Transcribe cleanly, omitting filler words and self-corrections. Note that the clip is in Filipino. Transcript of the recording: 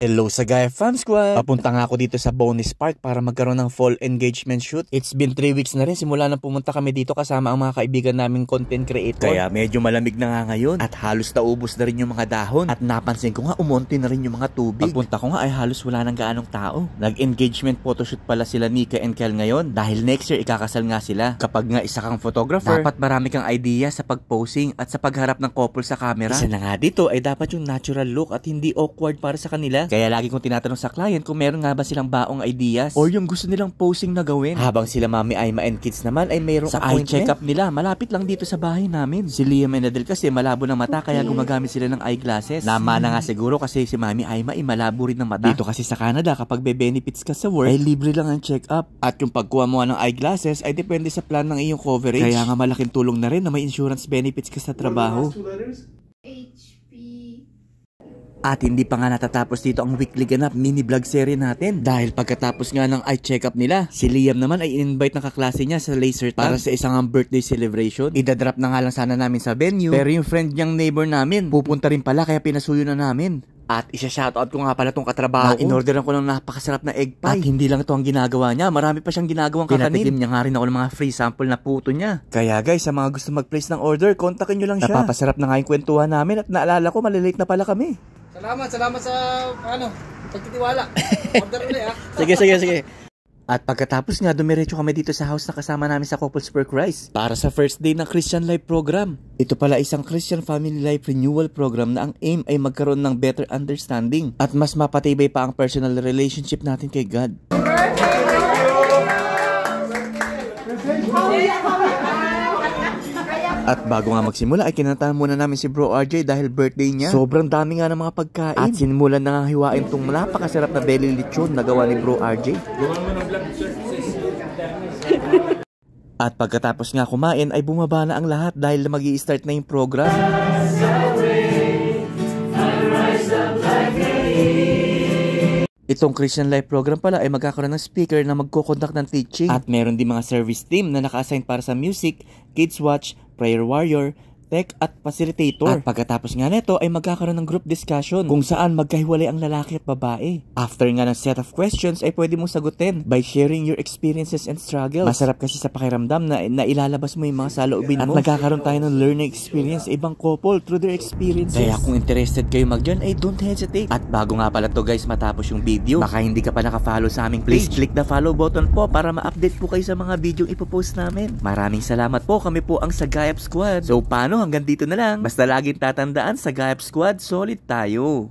Hello sa Gaya Fam Squad! Papunta nga ako dito sa Bonus Park para magkaroon ng fall engagement shoot. It's been 3 weeks na rin simula na pumunta kami dito kasama ang mga kaibigan naming content creator. Kaya medyo malamig na nga ngayon at halos naubos na rin yung mga dahon. At napansin ko nga umonti na rin yung mga tubig. Pagpunta ko nga ay halos wala nang gaanong tao. Nag-engagement photoshoot pala sila Nika and Kel ngayon dahil next year ikakasal nga sila. Kapag nga isa kang photographer, dapat marami kang idea sa pag-posing at sa pagharap ng couple sa camera. Isa na nga dito ay dapat yung natural look at hindi awkward para sa kanila. Kaya lagi kong tinatanong sa client kung meron nga ba silang baong ideas or yung gusto nilang posing na gawin. Habang sila Mami Aima and kids naman ay mayroong sa eye check-up nila. Malapit lang dito sa bahay namin. Si Liam and Adel kasi malabo ng mata kaya gumagamit sila ng eyeglasses. Nama na nga siguro kasi si Mami Aima ay malabo rin ng mata. Dito kasi sa Canada kapag may benefits ka sa work ay libre lang ang check-up. At yung pagkuha mo ng eyeglasses ay depende sa plan ng iyong coverage. Kaya nga malaking tulong na rin na may insurance benefits ka sa trabaho. At hindi pa nga natatapos dito ang weekly ganap mini vlog series natin. Dahil pagkatapos nga ng eye check-up nila, si Liam naman ay in-invite ng kaklase niya sa laser tag para sa isang birthday celebration. Idadrop na nga lang sana namin sa venue. Pero yung friend niyang neighbor namin, pupunta rin pala kaya pinasuyo na namin. At isa-shoutout ko nga pala tong katrabaho ko. In-orderan ko ng napakasarap na egg pie. At hindi lang ito ang ginagawa niya. Marami pa siyang ginagawang kakanin. Pinatikim niya nga rin ako ng mga free sample na puto niya. Kaya guys, sa mga gusto mag-place ng order, kontakin nyo lang siya. Napapasarap na nga yung kwentuhan namin at naalala ko, malilate na pala kami. Salamat sa pagtitiwala. Order ulit ha. Sige. At pagkatapos nga, dumiretso kami dito sa house na kasama namin sa Couples for Christ para sa first day ng Christian Life Program. Ito pala isang Christian Family Life Renewal Program na ang aim ay magkaroon ng better understanding at mas mapatibay pa ang personal relationship natin kay God. At bago nga magsimula ay kinantahan muna namin si Bro RJ dahil birthday niya. Sobrang dami nga ng mga pagkain. At sinimulan na nga hiwain tong napakasarap na belly lechon na gawa ni Bro RJ. At pagkatapos nga kumain ay bumaba na ang lahat dahil magi-start na yung program. Itong Christian Life Program pala ay magkakaroon ng speaker na magko-conduct ng teaching. At meron din mga service team na naka-assign para sa music, kids watch, prayer warrior, tech at facilitator. At pagkatapos nga nito ay magkakaroon ng group discussion kung saan magkahiwalay ang lalaki at babae. After nga ng set of questions ay pwede mong sagutin by sharing your experiences and struggles. Masarap kasi sa pakiramdam na ilalabas mo yung mga saloobin mo. At magkakaroon tayo ng learning experience sa ibang couple through their experiences. Kaya kung interested kayo mag-join ay don't hesitate. At bago nga pala to guys matapos yung video, baka hindi ka pa naka-follow sa aming page, please click the follow button po para ma-update po kayo sa mga video ipopost namin. Maraming salamat po, kami po ang Sagayap Squad. So paano? Hanggang dito na lang. Basta laging tatandaan, sa Gayap Squad, solid tayo.